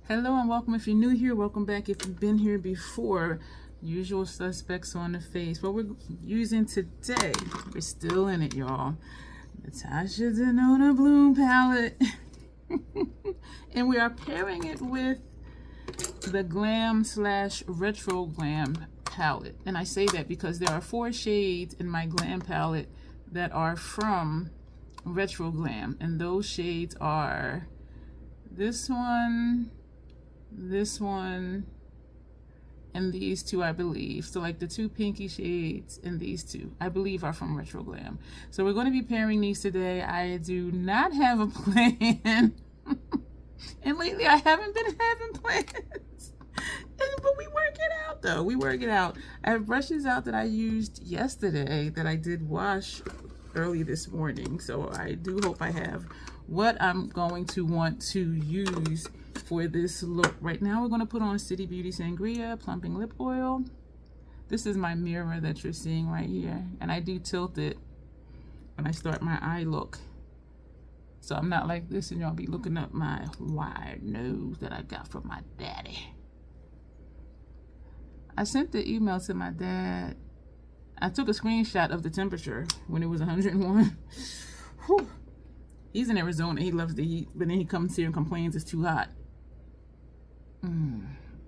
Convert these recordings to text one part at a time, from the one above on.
Hello and welcome. If you're new here, welcome back. If you've been here before, usual suspects on the face. What we're using today, we're still in it, y'all. Natasha Denona Bloom palette. And we are pairing it with the Glam / Retro Glam palette. And I say that because there are 4 shades in my Glam palette that are from Retro Glam. And those shades are this one, and these 2, I believe. So like the 2 pinky shades and these 2, I believe, are from Retro Glam. So we're going to be pairing these today. I do not have a plan. And lately I haven't been having plans. But we work it out though. We work it out. I have brushes out that I used yesterday that I did wash early this morning. So I do hope I have what I'm going to want to use for this look. Right now we're going to put on City Beauty Sangria Plumping Lip Oil. This is my mirror that you're seeing right here. And I do tilt it when I start my eye look. So I'm not like this and y'all be looking up my wide nose that I got from my daddy. I sent the email to my dad. I took a screenshot of the temperature when it was 101. Whew. He's in Arizona. He loves the heat, but then he comes here and complains it's too hot.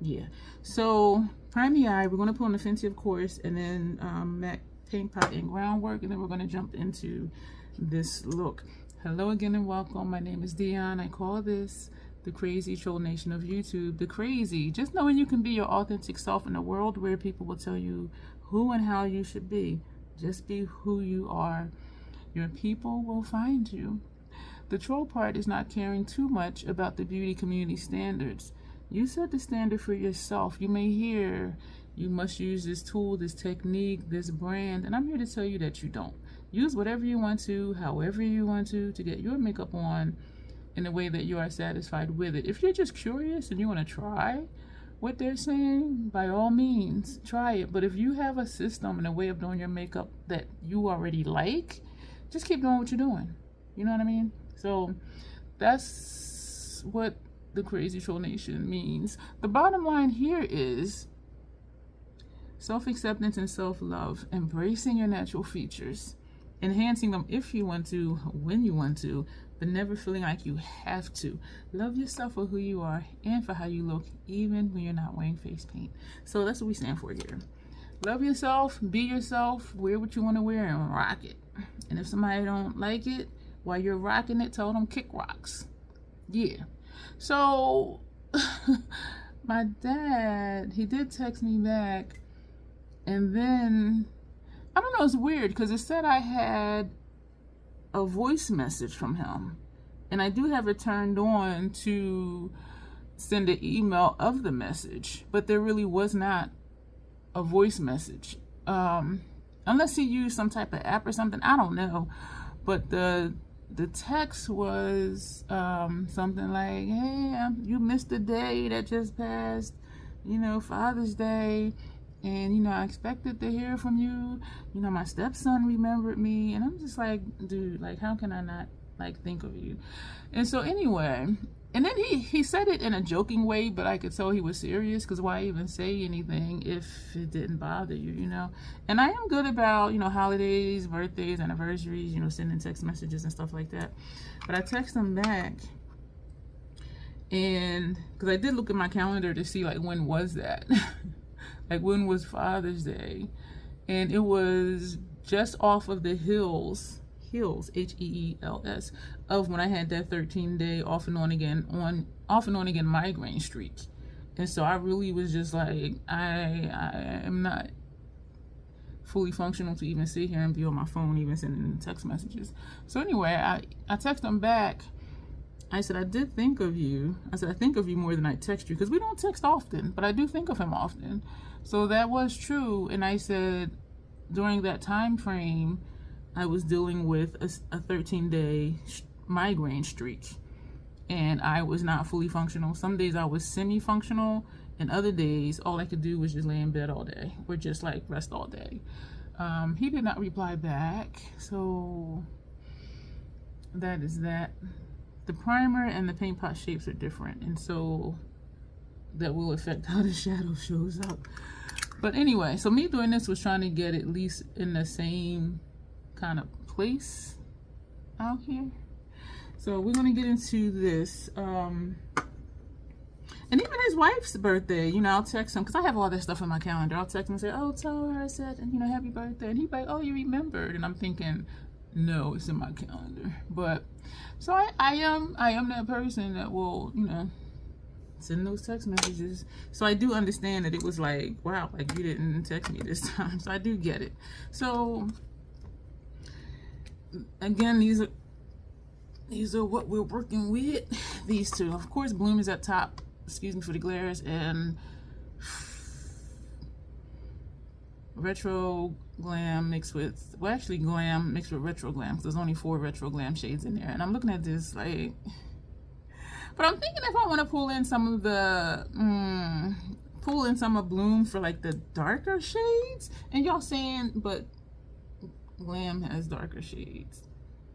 Yeah. So prime the eye. We're going to put on the Fenty, of course, and then MAC Paint Pot and Groundwork, and then we're going to jump into this look. Hello again and welcome. My name is Dion. I call this the crazy troll nation of YouTube. The crazy. Just knowing you can be your authentic self in a world where people will tell you who and how you should be. Just be who you are. Your people will find you. The troll part is not caring too much about the beauty community standards. You set the standard for yourself. You may hear you must use this tool, this technique, this brand, and I'm here to tell you that you don't. Use whatever you want to, however you want to get your makeup on in a way that you are satisfied with it. If you're just curious and you want to try what they're saying, by all means, try it. But if you have a system and a way of doing your makeup that you already like, just keep doing what you're doing. You know what I mean? So that's what the crazy troll nation means. The bottom line here is self-acceptance and self-love, embracing your natural features, enhancing them if you want to, when you want to, but never feeling like you have to. Love yourself for who you are and for how you look, even when you're not wearing face paint. So that's what we stand for here. Love yourself, be yourself, wear what you want to wear, and rock it. And if somebody don't like it while you're rocking it, tell them kick rocks. Yeah. So my dad, he did text me back, and then I don't know, it's weird because it said I had a voice message from him, and I do have it turned on to send an email of the message, but there really was not a voice message, unless he used some type of app or something. I don't know, but the text was something like, hey, you missed the day that just passed, Father's Day, and I expected to hear from you. My stepson remembered me, and I'm just like, dude, like, how can I not like think of you? And so anyway, and then he said it in a joking way, but I could tell he was serious, because why even say anything if it didn't bother you, And I am good about, holidays, birthdays, anniversaries, sending text messages and stuff like that. But I text him back, and because I did look at my calendar to see, like, when was that? Like, when was Father's Day? And it was just off of the heels, Heels, of when I had that 13-day off and on again migraine streak. And so I really was just like, I am not fully functional to even sit here and be on my phone, even sending text messages. So anyway, I texted him back. I said, I did think of you. I said, I think of you more than I text you, because we don't text often, but I do think of him often. So that was true. And I said, during that time frame, I was dealing with a 13-day migraine streak, and I was not fully functional. Some days I was semi-functional, and other days all I could do was just lay in bed all day, or just like rest all day. He did not reply back, so that is that. The primer and the paint pot shapes are different, and so that will affect how the shadow shows up. But anyway, so me doing this was trying to get at least in the same kind of place out here. So we're going to get into this. And even his wife's birthday, you know, I'll text him, because I have all that stuff in my calendar. I'll text him and say, oh, tell her I said, you know, happy birthday. And he'd be like, oh, you remembered. And I'm thinking, no, it's in my calendar. But so I am that person that will, you know, send those text messages. So I do understand that it was like, wow, like you didn't text me this time. So I do get it. So again, these are what we're working with. These two, of course, Bloom is at top. Excuse me for the glares, and Retro Glam mixed with, well, actually Glam mixed with Retro Glam, because there's only 4 Retro Glam shades in there. And I'm looking at this like, but I'm thinking if I want to pull in some of the Bloom for like the darker shades. And y'all saying, but Glam has darker shades.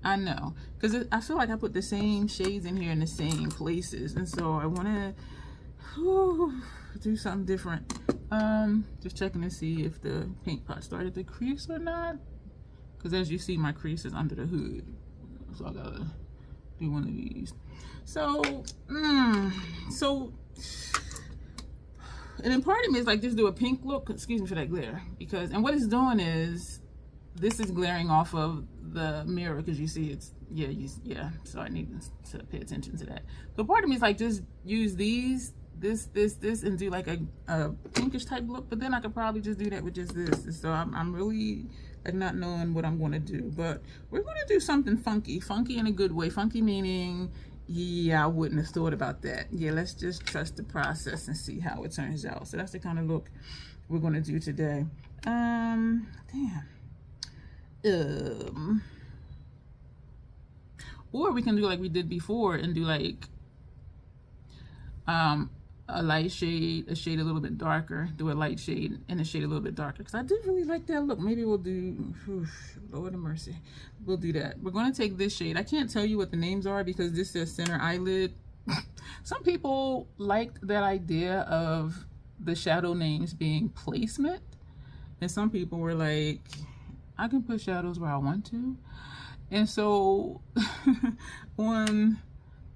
I know, because I feel like I put the same shades in here in the same places, and so I want to do something different. Just checking to see if the paint pot started to crease or not, because as you see, my crease is under the hood, so I gotta do one of these. So and then part of me is like, just do a pink look. Excuse me for that glare, because, and what it's doing is, this is glaring off of the mirror, because you see it's, yeah, so I need to pay attention to that. So part of me is like, just use these, this, and do like a pinkish type look, but then I could probably just do that with just this. And so I'm really like not knowing what I'm going to do, but we're going to do something funky in a good way. Funky meaning, yeah, I wouldn't have thought about that. Yeah, let's just trust the process and see how it turns out. So that's the kind of look we're going to do today. Damn. Or we can do like we did before and do like a light shade, a shade a little bit darker, do a light shade and a shade a little bit darker, because I did really like that look. Maybe we'll do, Lord have mercy, we'll do that. We're going to take this shade. I can't tell you what the names are because this says center eyelid. Some people liked that idea of the shadow names being placement, and some people were like, I can put shadows where I want to. And so on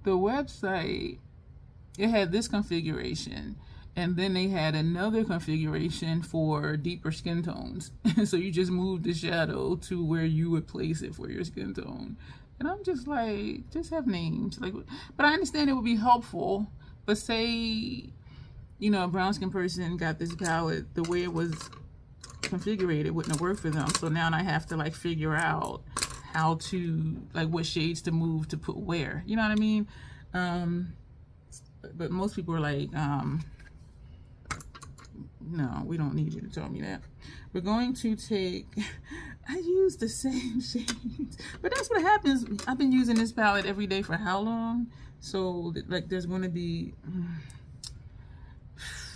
the website, it had this configuration, and then they had another configuration for deeper skin tones. So you just move the shadow to where you would place it for your skin tone. And I'm just like, just have names. Like, but I understand it would be helpful. But say, you know, a brown skin person got this palette, the way it was configured, it wouldn't have worked for them. So now I have to like figure out how to, like, what shades to move to put where, you know what I mean? But most people are like, no, we don't need you to tell me that. We're going to take, I use the same shades, but that's what happens. I've been using this palette every day for how long? So like there's going to be,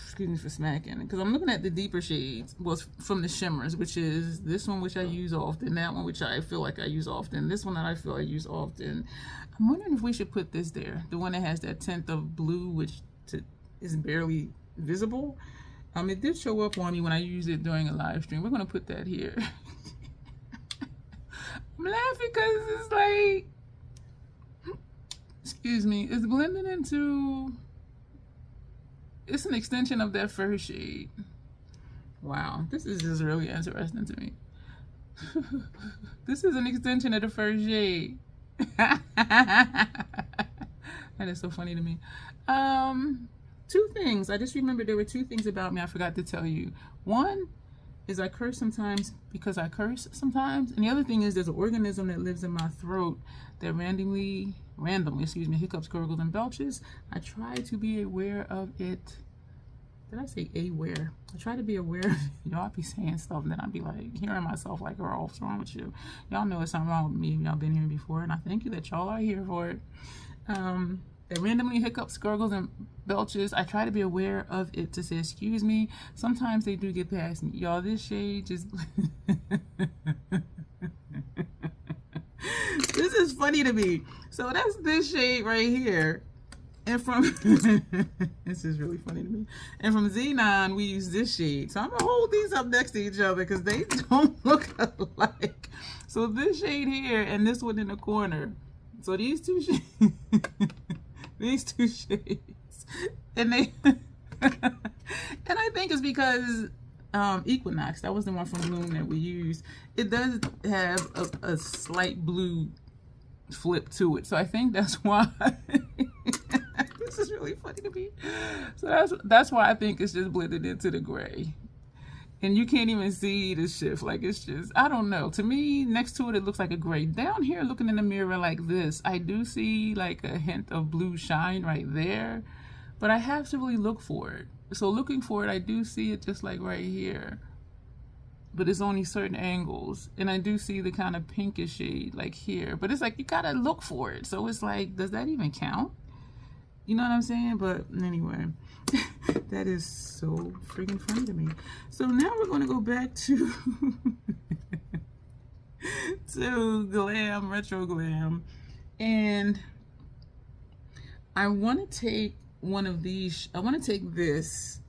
excuse me for smacking, because I'm looking at the deeper shades, well, from the shimmers, which is this one, which I use often, that one, which I feel like I use often, this one that I feel I use often. I'm wondering if we should put this there, the one that has that tint of blue, which is barely visible. It did show up on me when I used it during a live stream. We're going to put that here. I'm laughing because it's like, excuse me, it's blending into, it's an extension of that first shade. Wow, this is just really interesting to me. This is an extension of the first shade. That is so funny to me. Two things. I just remembered there were two things about me I forgot to tell you. One is I curse sometimes because I curse sometimes. And the other thing is there's an organism that lives in my throat that randomly, excuse me, hiccups, gurgles, and belches. I try to be aware of it. Did I say aware? I try to be aware of it. Y'all be saying stuff and then I'd be like hearing myself like, girl, what's wrong with you? Y'all know it's something wrong with me. Y'all been here before, and I thank you that y'all are here for it. That randomly hiccups, gurgles, and belches. I try to be aware of it to say, excuse me. Sometimes they do get past me. Y'all, this shade just... This is funny to me. So that's this shade right here. And from this is really funny to me. And from Xenon, we use this shade. So I'm gonna hold these up next to each other because they don't look alike. So this shade here and this one in the corner. So these two shades, these two shades, and they, and I think it's because Equinox, that was the one from Bloom that we used. It does have a slight blue flip to it, so I think that's why. This is really funny to me. So that's why I think it's just blended into the gray. And you can't even see the shift. Like, it's just, I don't know. To me, next to it, it looks like a gray. Down here, looking in the mirror like this, I do see like a hint of blue shine right there. But I have to really look for it. So looking for it, I do see it just like right here. But it's only certain angles. And I do see the kind of pinkish shade like here. But it's like, you gotta look for it. So it's like, does that even count? You know what I'm saying? But anyway, that is so freaking funny to me. So now we're going to go back to to Glam, Retro Glam. And I want to take one of these. I want to take this,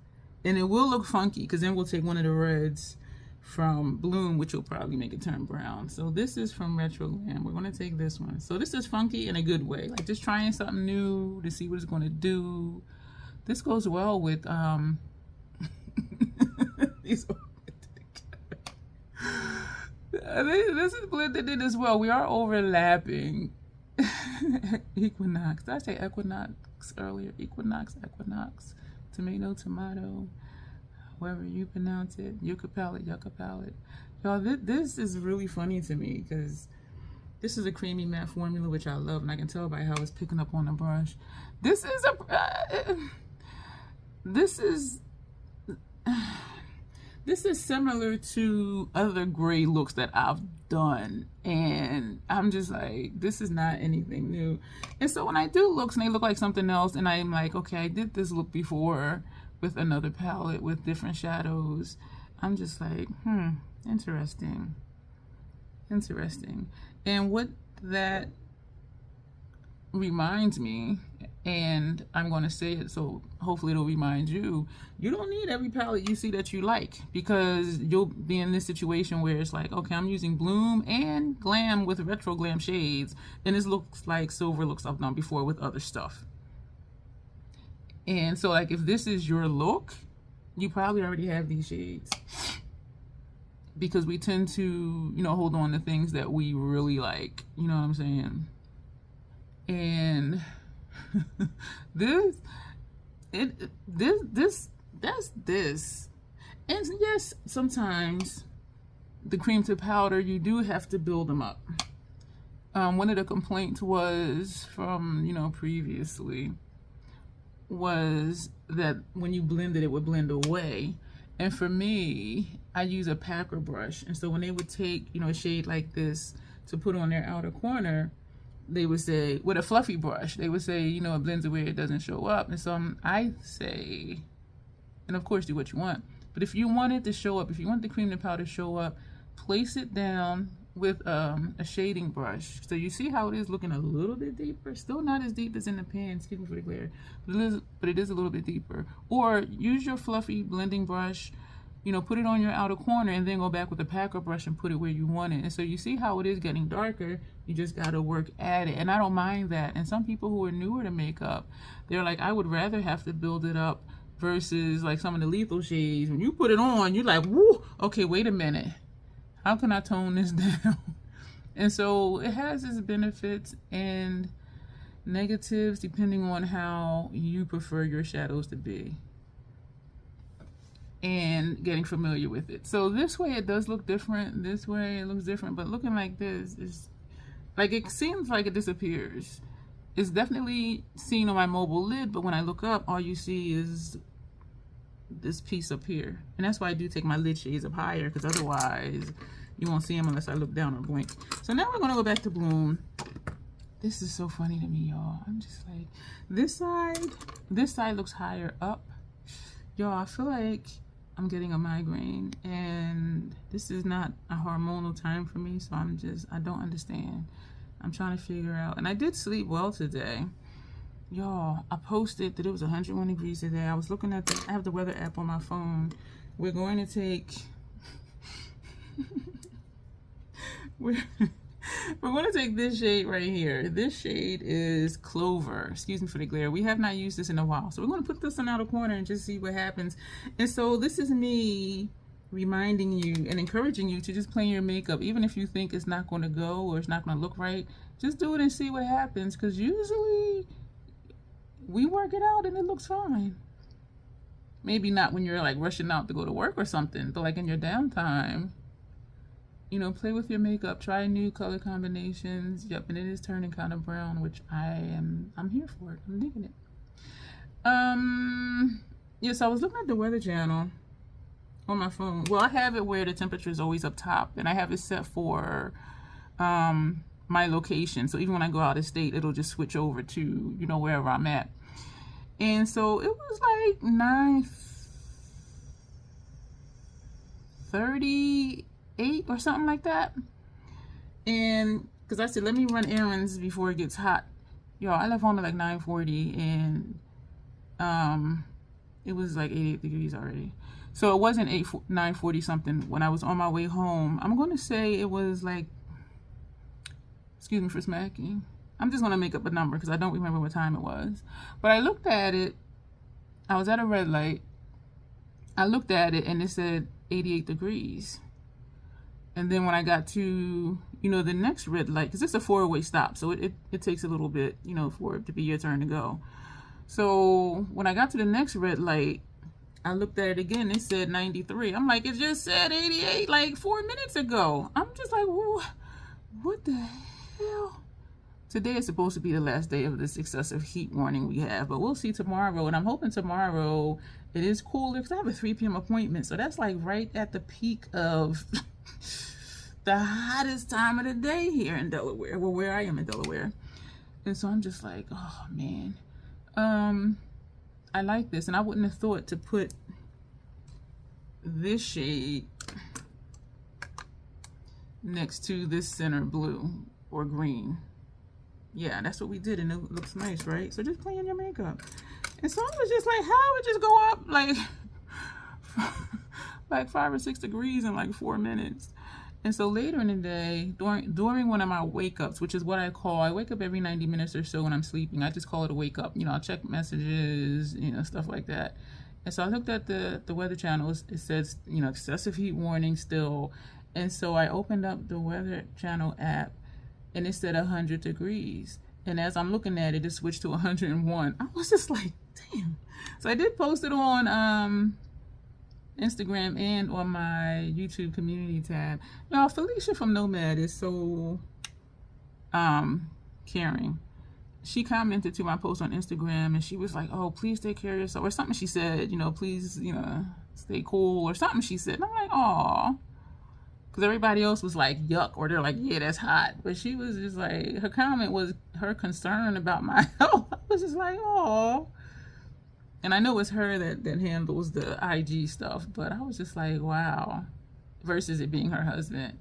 and it will look funky because then we'll take one of the reds from Bloom, which will probably make it turn brown. So this is from Retro Glam. We're going to take this one. So this is funky in a good way, like just trying something new to see what it's going to do. This goes well with these. This is blended in as well. We are overlapping. Equinox. Did I say equinox earlier? Equinox, tomato, however you pronounce it, yucca palette. Y'all, this is really funny to me because this is a creamy matte formula, which I love, and I can tell by how it's picking up on the brush. This is similar to other gray looks that I've done, and I'm just like, this is not anything new. And so when I do looks and they look like something else, and I'm like, okay, I did this look before with another palette with different shadows, I'm just like, interesting. And what that reminds me, and I'm going to say it so hopefully it'll remind you, you don't need every palette you see that you like, because you'll be in this situation where it's like, okay, I'm using Bloom and Glam with Retro Glam shades, and this looks like silver looks I've done before with other stuff. And so like if this is your look, you probably already have these shades, because we tend to, you know, hold on to things that we really like, you know what I'm saying? And that's this. And yes, sometimes the cream to powder, you do have to build them up. One of the complaints was from, you know, previously, was that when you blended, it would blend away. And for me, I use a packer brush. And so when they would take, you know, a shade like this to put on their outer corner, they would say, with a fluffy brush, they would say, you know, it blends away, it doesn't show up. And so I say, and of course do what you want, but if you want it to show up, if you want the cream to powder to show up, place it down with a shading brush. So you see how it is looking a little bit deeper, still not as deep as in the pan, excuse me for the glare, but it is a little bit deeper. Or use your fluffy blending brush, you know, put it on your outer corner and then go back with a packer brush and put it where you want it. And so you see how it is getting darker, you just got to work at it. And I don't mind that. And some people who are newer to makeup, they're like, I would rather have to build it up versus like some of the lethal shades. When you put it on, you're like, woo, okay, wait a minute. How can I tone this down? And so it has its benefits and negatives depending on how you prefer your shadows to be and getting familiar with it. So this way it does look different. This way it looks different, but looking like this is like, it seems like it disappears. It's definitely seen on my mobile lid, but when I look up, all you see is this piece up here. And that's why I do take my lid shades up higher, because otherwise you won't see them unless I look down or blink. So now we're going to go back to Bloom. This is so funny to me, y'all. I'm just like, this side looks higher up. Y'all, I feel like I'm getting a migraine, and this is not a hormonal time for me, so I don't understand. I'm trying to figure out, and I did sleep well today. y'all, I posted that it was 101 degrees today. I was looking at I have the weather app on my phone. We're going to take we're going to take this shade right here. This shade is Clover. Excuse me for the glare. We have not used this in a while, so we're going to put this on out of corner and just see what happens. And so this is me reminding you and encouraging you to just play your makeup, even if you think it's not going to go or it's not going to look right. Just do it and see what happens, because usually we work it out and it looks fine. Maybe not when you're like rushing out to go to work or something, but like in your downtime, you know, play with your makeup, try new color combinations. Yep, and it is turning kind of brown, which I'm here for it. I'm digging it. Yeah, so I was looking at the Weather Channel on my phone. Well, I have it where the temperature is always up top, and I have it set for my location. So even when I go out of state, it'll just switch over to, you know, wherever I'm at. And so it was like 9:38 or something like that. And because I said, let me run errands before it gets hot. Y'all, I left home at like 9:40, and it was like 88 degrees already. So it wasn't 9:40 something when I was on my way home. I'm going to say it was like, excuse me for smacking. I'm just going to make up a number because I don't remember what time it was. But I looked at it. I was at a red light. I looked at it and it said 88 degrees. And then when I got to, you know, the next red light, because it's a 4-way stop, so it takes a little bit, you know, for it to be your turn to go. So when I got to the next red light, I looked at it again. It said 93. I'm like, it just said 88 like 4 minutes ago. I'm just like, what the hell? Today is supposed to be the last day of this excessive heat warning we have, but we'll see tomorrow. And I'm hoping tomorrow it is cooler because I have a 3 p.m. appointment. So that's like right at the peak of the hottest time of the day here in Delaware. Well, where I am in Delaware. And so I'm just like, oh man. I like this, and I wouldn't have thought to put this shade next to this center blue or green. Yeah, that's what we did, and it looks nice, right? So just play in your makeup. And so I was just like, how would it just go up like 5 or 6 degrees in like 4 minutes? And so later in the day, during one of my wake ups, which is what I wake up every 90 minutes or so when I'm sleeping. I just call it a wake up. You know, I'll check messages, you know, stuff like that. And so I looked at the Weather Channel. It says, you know, excessive heat warning still. And so I opened up the Weather Channel app, and it said 100 degrees. And as I'm looking at it, it switched to 101. I was just like, damn. So I did post it on Instagram and on my YouTube community tab. Y'all, Felicia from Nomad is so caring. She commented to my post on Instagram, and she was like, oh, please take care of yourself, or something she said, you know, please, you know, stay cool, or something she said. And I'm like, aw. Because everybody else was like, yuck, or they're like, yeah, that's hot. But she was just like, her comment was her concern about my health. I was just like, aw. And I know it's her that handles the IG stuff, but I was just like, wow. Versus it being her husband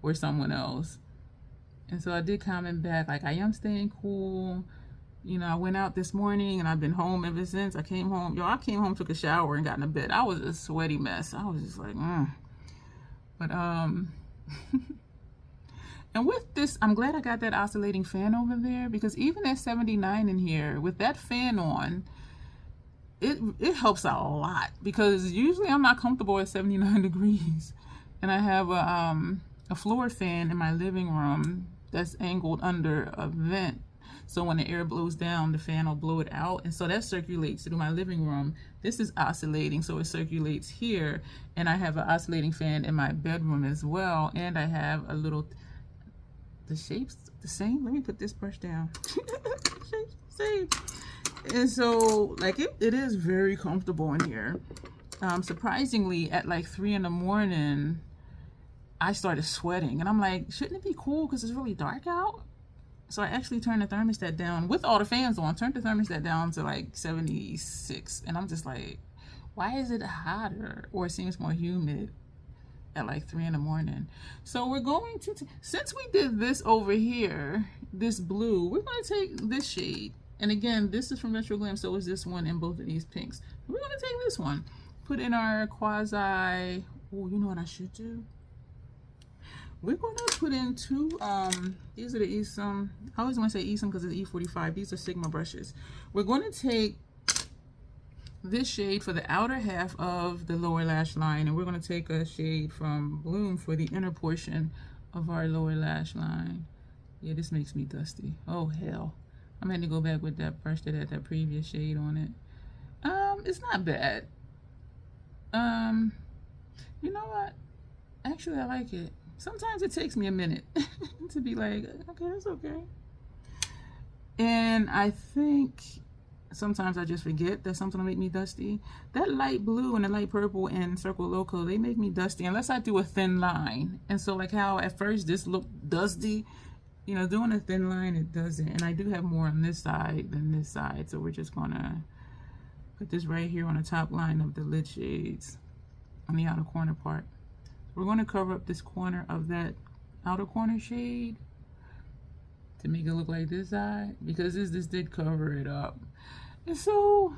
or someone else. And so I did comment back, like, I am staying cool. You know, I went out this morning and I've been home ever since. I came home. I came home, took a shower, and got in bed. I was a sweaty mess. I was just like, But, and with this, I'm glad I got that oscillating fan over there, because even at 79 in here, with that fan on, it helps out a lot, because usually I'm not comfortable at 79 degrees. And I have a floor fan in my living room that's angled under a vent. So when the air blows down, the fan will blow it out. And so that circulates through my living room. This is oscillating, so it circulates here. And I have an oscillating fan in my bedroom as well. And I have a little, the shape's the same. Let me put this brush down. Shape's the same. And so, like, it is very comfortable in here. Surprisingly, at like 3 in the morning, I started sweating. And I'm like, shouldn't it be cool because it's really dark out? So I actually turned the thermostat down with all the fans on, turned the thermostat down to like 76. And I'm just like, why is it hotter, or it seems more humid at like 3 in the morning? So we're going to, since we did this over here, this blue, we're going to take this shade. And again, this is from Retro Glam, so is this one in both of these pinks. We're going to take this one, put in our quasi, oh, you know what I should do? We're going to put in two, these are the Esom, I always want to say Esom because it's E45. These are Sigma brushes. We're going to take this shade for the outer half of the lower lash line, and we're going to take a shade from Bloom for the inner portion of our lower lash line. Yeah, this makes me dusty. Oh, hell. I'm going to go back with that brush that had that previous shade on it. It's not bad. You know what? Actually, I like it. Sometimes it takes me a minute to be like, okay, that's okay. And I think sometimes I just forget that something will make me dusty. That light blue and the light purple and Circle Loco, they make me dusty unless I do a thin line. And so like how at first this looked dusty, you know, doing a thin line, it doesn't. And I do have more on this side than this side. So we're just gonna put this right here on the top line of the lid shades on the outer corner part. We're gonna cover up this corner of that outer corner shade to make it look like this side, because this did cover it up. And so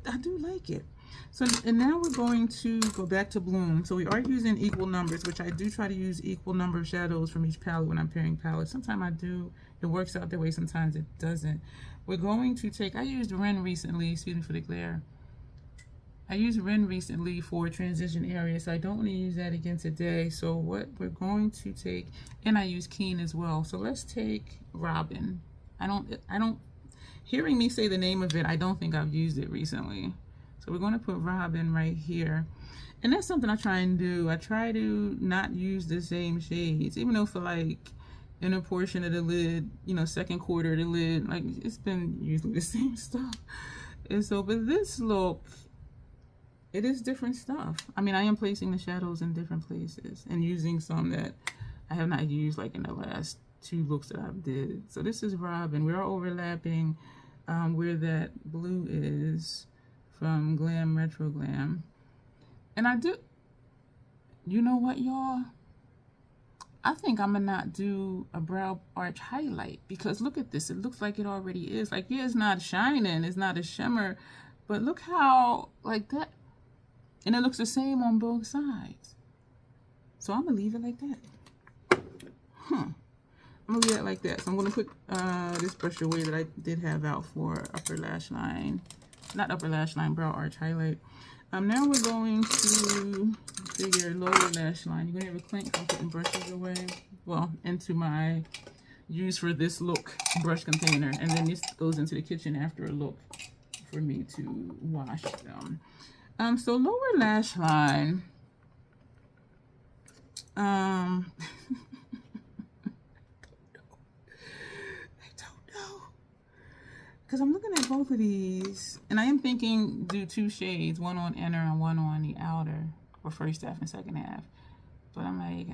I do like it. So, and now we're going to go back to Bloom. So we are using equal numbers, which I do try to use equal number of shadows from each palette when I'm pairing palettes. Sometimes I do, it works out that way, sometimes it doesn't. We're going to take, I used Ren recently, excuse me for the glare. I used Ren recently for transition area, so I don't want to use that again today. So what we're going to take, and I use Keen as well. So let's take Robin. I don't, hearing me say the name of it, I don't think I've used it recently. So we're going to put Robin right here. And that's something I try and do. I try to not use the same shades, even though for like inner portion of the lid, you know, second quarter of the lid, like it's been usually the same stuff. And so, but this look, it is different stuff. I mean, I am placing the shadows in different places and using some that I have not used like in the last 2 looks that I've did. So this is Robin. We're overlapping where that blue is from Glam Retro Glam. And I do, you know what, y'all? I think I'm gonna not do a brow arch highlight, because look at this. It looks like it already is. Like, yeah, it's not shining, it's not a shimmer, but look how, like that. And it looks the same on both sides. So I'm gonna leave it like that. I'm gonna leave it like that. So I'm gonna put this brush away that I did have out for upper lash line. Not upper lash line, brow arch highlight. Now we're going to figure lower lash line. You're gonna hear a clink. I'm putting brushes away. Well, into my use for this look brush container. And then this goes into the kitchen after a look for me to wash them. So lower lash line. I don't know. Because I'm looking at both of these, and I am thinking do 2 shades, one on inner and one on the outer, for first half and second half. But I'm like,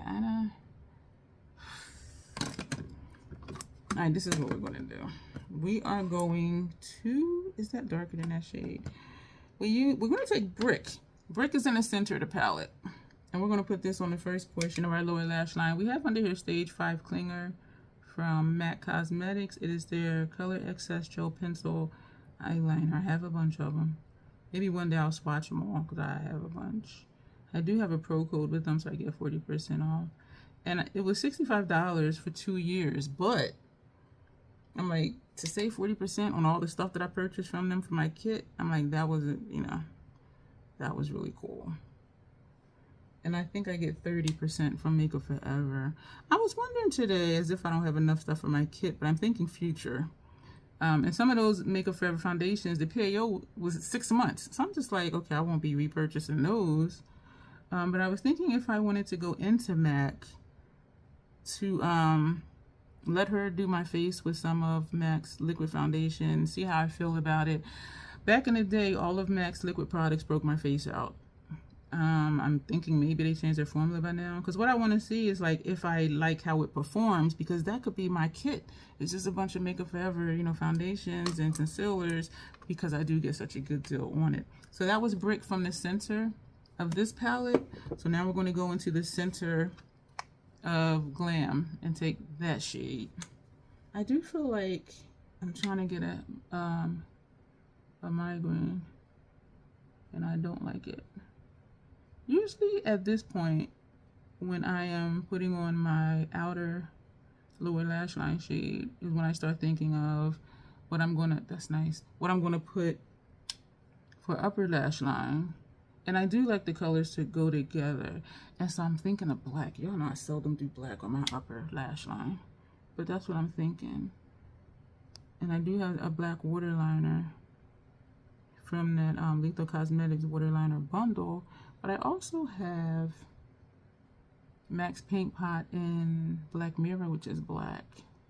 Alright, this is what we're going to do. We are going to, is that darker than that shade? We're going to take Brick. Brick is in the center of the palette. And we're going to put this on the first portion of our lower lash line. We have under here Stage 5 Clinger from MAC Cosmetics. It is their Color Excess Gel Pencil Eyeliner. I have a bunch of them. Maybe one day I'll swatch them all because I have a bunch. I do have a pro code with them, so I get 40% off. And it was $65 for 2 years, but I'm like, to save 40% on all the stuff that I purchased from them for my kit, I'm like, that was, you know, that was really cool. And I think I get 30% from Makeup Forever. I was wondering today, as if I don't have enough stuff for my kit, but I'm thinking future. And some of those Makeup Forever foundations, the PAO was 6 months. So I'm just like, okay, I won't be repurchasing those. But I was thinking if I wanted to go into MAC to let her do my face with some of MAC's liquid foundation, see how I feel about it. Back in the day, all of MAC's liquid products broke my face out. I'm thinking maybe they changed their formula by now, because what I want to see is like if I like how it performs, because that could be my kit. It's just a bunch of Makeup Forever, you know, foundations and concealers, because I do get such a good deal on it. So that was Brick from the center of this palette. So now we're going to go into the center of Glam and take that shade. I do feel like I'm trying to get a migraine, and I don't like it. Usually at this point, when I am putting on my outer lower lash line shade, is when I start thinking of what I'm gonna, that's nice, what I'm gonna put for upper lash line. And I do like the colors to go together. And so I'm thinking of black. Y'all know I seldom do black on my upper lash line, but that's what I'm thinking. And I do have a black waterliner from that Lethal Cosmetics waterliner bundle, but I also have MAC's Paint Pot in Black Mirror, which is black,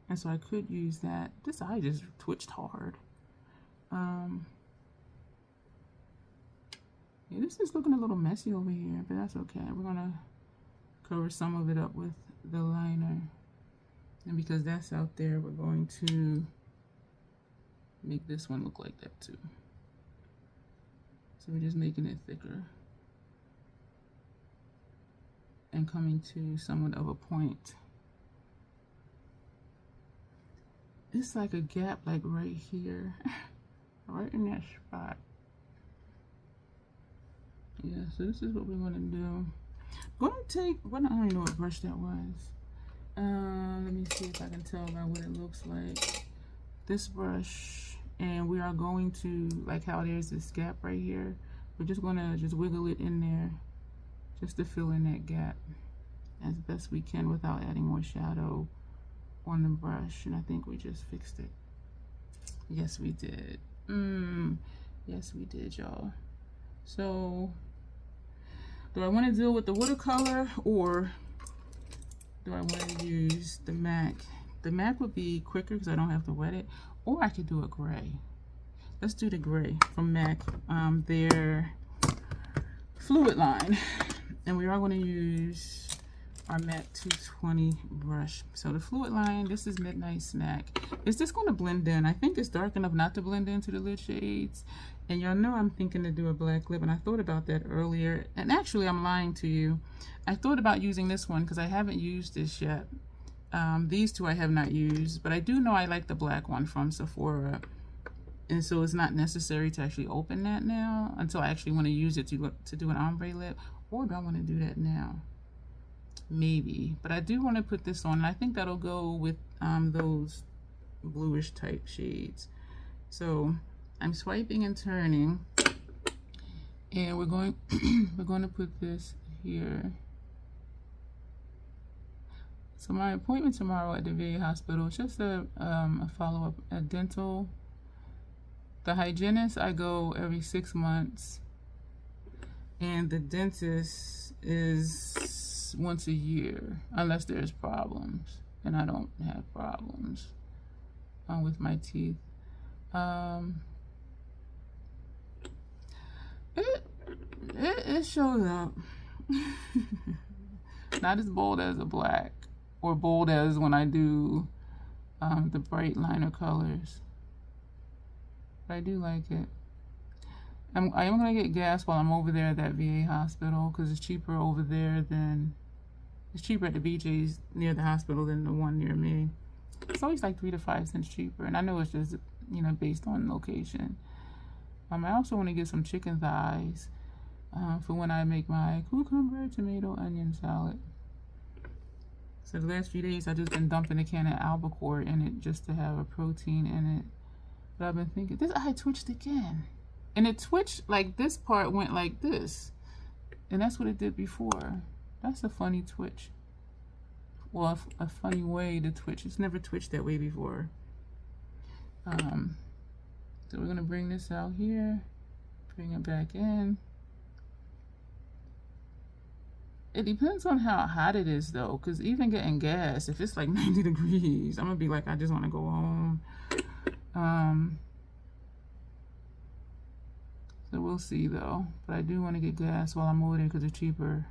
and so I could use that. This eye just twitched hard. Yeah, this is looking a little messy over here, but that's okay. We're gonna cover some of it up with the liner, and because that's out there, we're going to make this one look like that too. So we're just making it thicker and coming to somewhat of a point. It's like a gap, like right here, right in that spot. Yeah, so this is what we're gonna do. I'm gonna take, what, I don't even know what brush that was. Let me see if I can tell by what it looks like. This brush. And we are going to, like how there's this gap right here, we're just gonna just wiggle it in there just to fill in that gap as best we can without adding more shadow on the brush. And I think we just fixed it. Yes, we did. Yes, we did, y'all. So, do I want to deal with the watercolor, or do I want to use the MAC? The MAC would be quicker because I don't have to wet it. Or I could do a gray. Let's do the gray from MAC, their fluid line. And we are going to use our MAC 220 brush. So the fluid line, this is Midnight Snack. Is this going to blend in? I think it's dark enough not to blend into the lid shades. And y'all know I'm thinking to do a black lip, and I thought about that earlier. And actually, I'm lying to you. I thought about using this one because I haven't used this yet. These two I have not used, but I do know I like the black one from Sephora, and so it's not necessary to actually open that now until I actually want to use it to do an ombre lip. Or do I want to do that now? Maybe, but I do want to put this on, and I think that'll go with those bluish type shades. So I'm swiping and turning, and we're going we're going to put this here. So my appointment tomorrow at the VA hospital is just a follow-up, a dental. The hygienist, I go every 6 months, and the dentist is once a year, unless there's problems, and I don't have problems with my teeth. It shows up. Not as bold as a black, or bold as when I do the bright liner colors. But I do like it. I am going to get gas while I'm over there at that VA hospital, because it's cheaper over there than, it's cheaper at the BJ's near the hospital than the one near me. It's always like 3 to 5 cents cheaper, and I know it's just, you know, based on location. I also want to get some chicken thighs for when I make my cucumber, tomato, onion salad. So the last few days I've just been dumping a can of albacore in it just to have a protein in it. But I've been thinking, this eye twitched again. And it twitched, like this part went like this. And that's what it did before. That's a funny twitch. Well, a funny way to twitch. It's never twitched that way before. So we're gonna bring this out here, bring it back in. It depends on how hot it is though, because even getting gas, if it's like 90 degrees, I'm gonna be like, I just wanna go home. So we'll see though, but I do want to get gas while I'm over there because it's cheaper.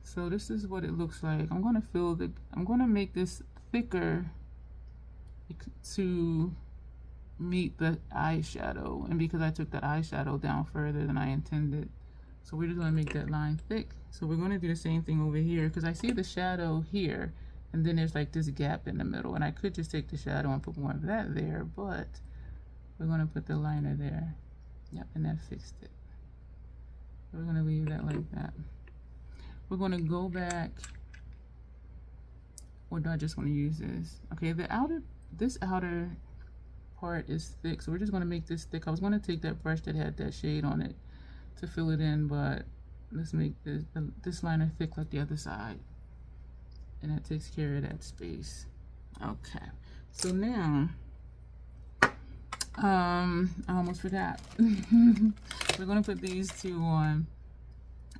So this is what it looks like. I'm gonna make this thicker to meet the eyeshadow, and because I took the eyeshadow down further than I intended. So we're just gonna make that line thick. So we're gonna do the same thing over here, because I see the shadow here, and then there's like this gap in the middle, and I could just take the shadow and put more of that there, but we're going to put the liner there. Yep, and that fixed it. We're going to leave that like that. We're going to go back, or do I just want to use this? Okay, this outer part is thick, so we're just going to make this thick. I was going to take that brush that had that shade on it to fill it in, but let's make this liner thick like the other side, and that takes care of that space. Okay, so now I almost forgot. We're going to put these two on.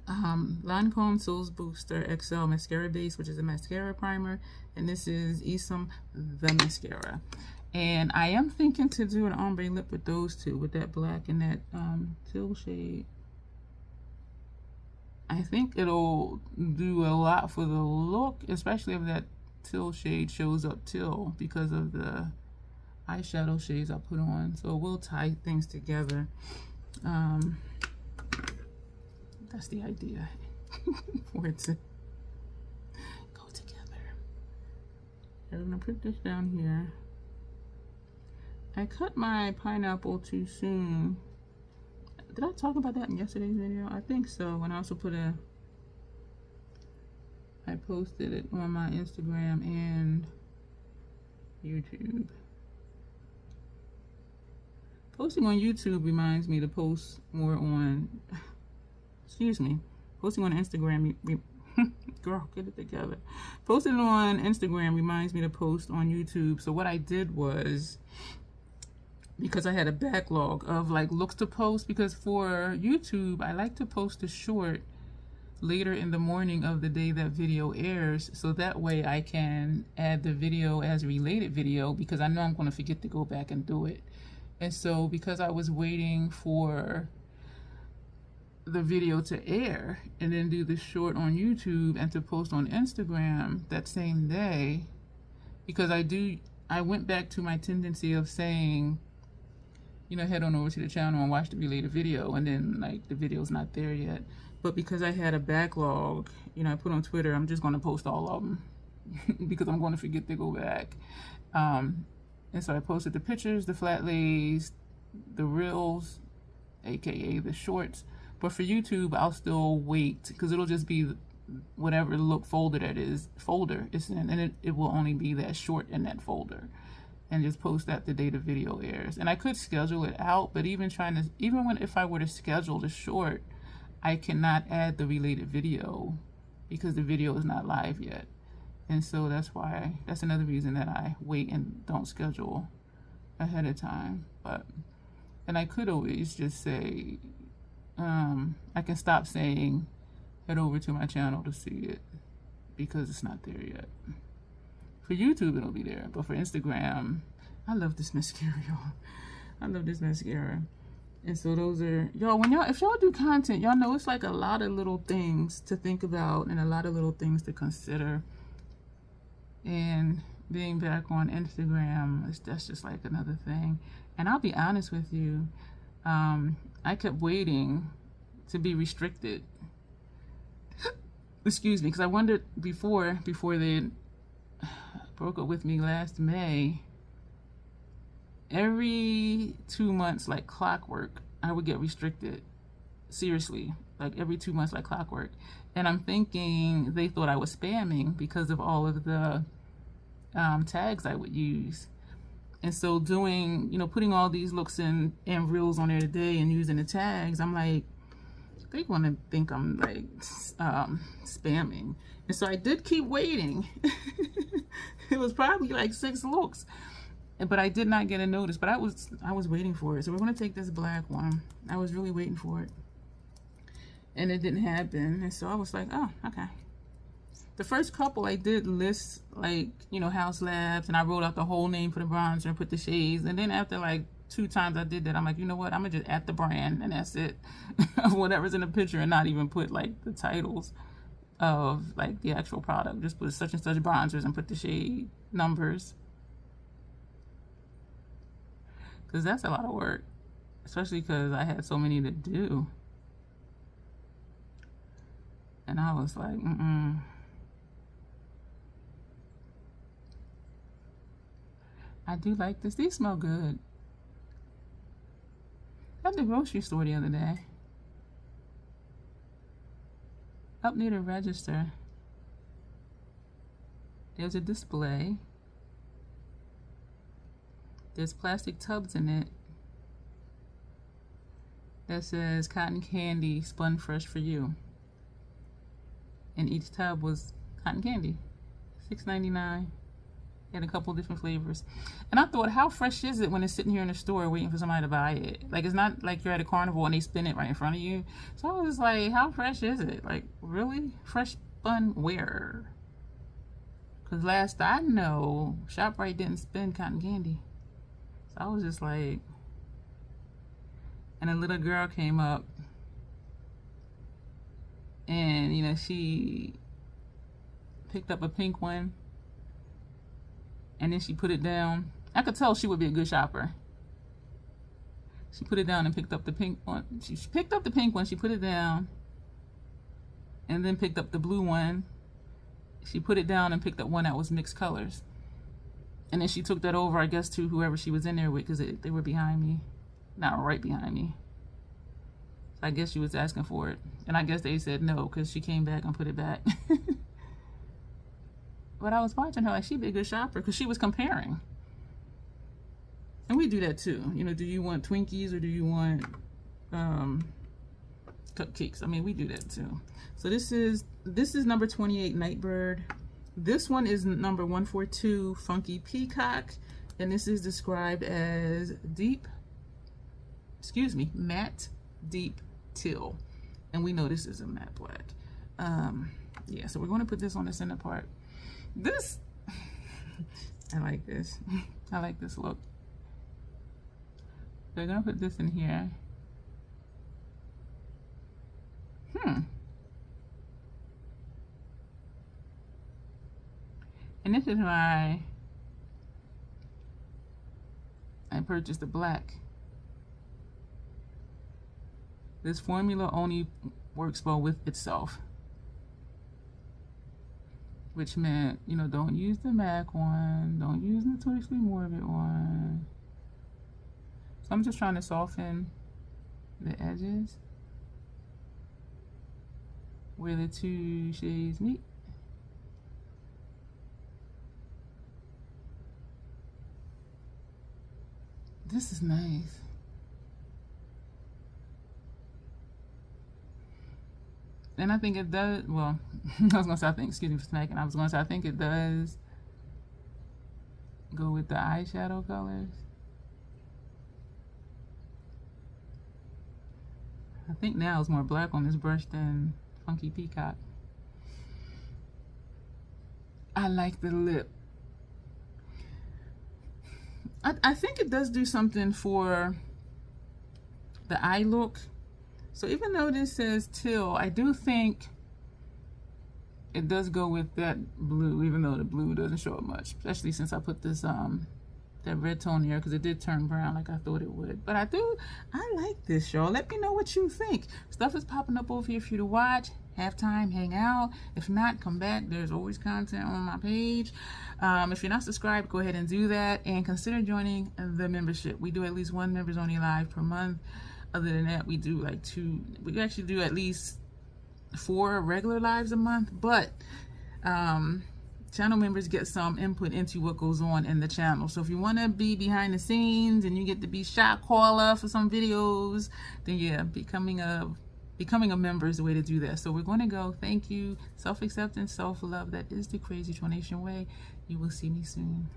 Lancome Soul's Booster XL Mascara Base, which is a mascara primer, and this is Isom the mascara. And I am thinking to do an ombre lip with those two, with that black and that teal shade. I think it'll do a lot for the look, especially if that teal shade shows up teal because of the eyeshadow shades I put on. So we'll tie things together. That's the idea for it to go together. I'm gonna put this down here. I cut my pineapple too soon. Did I talk about that in yesterday's video? I think so. And I also I posted it on my Instagram and YouTube. Posting on YouTube reminds me to post more on, excuse me, posting on Instagram, girl, get it together. Posting on Instagram reminds me to post on YouTube. So what I did was, because I had a backlog of like looks to post, because for YouTube, I like to post a short later in the morning of the day that video airs, so that way I can add the video as a related video, because I know I'm going to forget to go back and do it. And so because I was waiting for the video to air and then do the short on YouTube and to post on Instagram that same day, because I went back to my tendency of saying, you know, head on over to the channel and watch the related video, and then like the video's not there yet. But because I had a backlog, you know, I put on Twitter, I'm just going to post all of them because I'm going to forget to go back. And so I posted the pictures, the flat lays, the reels, aka the shorts. But for YouTube, I'll still wait, because it'll just be whatever look folder it's in, and it will only be that short in that folder, and just post that the day the video airs. And I could schedule it out, but if I were to schedule the short, I cannot add the related video because the video is not live yet. And so that's another reason that I wait and don't schedule ahead of time. And I could always just say, I can stop saying head over to my channel to see it, because it's not there yet. For YouTube, it'll be there, but for Instagram, I love this mascara, y'all. I love this mascara. And so those are, y'all, if y'all do content, y'all know it's like a lot of little things to think about and a lot of little things to consider. And being back on Instagram, that's just like another thing. And I'll be honest with you, I kept waiting to be restricted. Excuse me, because I wondered before they broke up with me last May, every 2 months, like clockwork, I would get restricted. Seriously, like every 2 months, like clockwork. And I'm thinking they thought I was spamming because of all of the tags I would use. And so putting all these looks and reels on there today and using the tags, I'm like, they want to think I'm like spamming. And so I did keep waiting. It was probably like 6 looks, but I did not get a notice. But I was waiting for it. So we're going to take this black one. I was really waiting for it, and it didn't happen. And so I was like, oh, okay. The first couple I did list, like, you know, House Labs, and I wrote out the whole name for the bronzer and put the shades. And then after like 2 times I did that, I'm like, you know what, I'm gonna just add the brand and that's it. Whatever's in the picture, and not even put like the titles of like the actual product. Just put such and such bronzers and put the shade numbers, because that's a lot of work, especially because I had so many to do. And I was like, I do like this. These smell good. At the grocery store the other day. Up near the register, there's a display. There's plastic tubs in it that says cotton candy spun fresh for you. And each tub was cotton candy. $6.99. Had a couple different flavors. And I thought, how fresh is it when it's sitting here in the store waiting for somebody to buy it? Like, it's not like you're at a carnival and they spin it right in front of you. So I was like, how fresh is it? Like, really? Fresh spun where? Because last I know, ShopRite didn't spin cotton candy. So I was just like, and a little girl came up and, you know, she picked up a pink one. And then she put it down. I could tell she would be a good shopper. She put it down and picked up the pink one. She picked up the pink one, she put it down, and then picked up the blue one. She put it down and picked up one that was mixed colors. And then she took that over, I guess, to whoever she was in there with, because they were behind me. Not right behind me. So I guess she was asking for it. And I guess they said no, because she came back and put it back. But I was watching her like she'd be a good shopper because she was comparing. And we do that too. You know, do you want Twinkies or do you want cupcakes? I mean, we do that too. So this is number 28, Nightbird. This one is number 142, Funky Peacock. And this is described as matte deep teal. And we know this is a matte black. Yeah, so we're going to put this on the center part. This, I like this. I like this look. So we're gonna put this in here. And this is why I purchased the black. This formula only works well with itself. Which meant, you know, don't use the MAC one, don't use the Notoriously Morbid one. So I'm just trying to soften the edges where the two shades meet. This is nice. And I think it does, well, I was going to say, excuse me for smacking. I was going to say, I think it does go with the eyeshadow colors. I think now it's more black on this brush than Funky Peacock. I like the lip. I think it does do something for the eye look. So even though this says teal, I do think it does go with that blue, even though the blue doesn't show up much, especially since I put this that red tone here, because it did turn brown like I thought it would. But I like this, y'all. Let me know what you think. Stuff is popping up over here for you to watch. Have time, hang out. If not, come back. There's always content on my page. If you're not subscribed, go ahead and do that, and consider joining the membership. We do at least one members only live per month. Other than that, we do like we actually do at least 4 regular lives a month, but channel members get some input into what goes on in the channel. So if you want to be behind the scenes and you get to be shot caller for some videos, then yeah, becoming a member is the way to do that. So we're going to go. Thank you. Self-acceptance, self-love. That is the Crazy Tornation way. You will see me soon.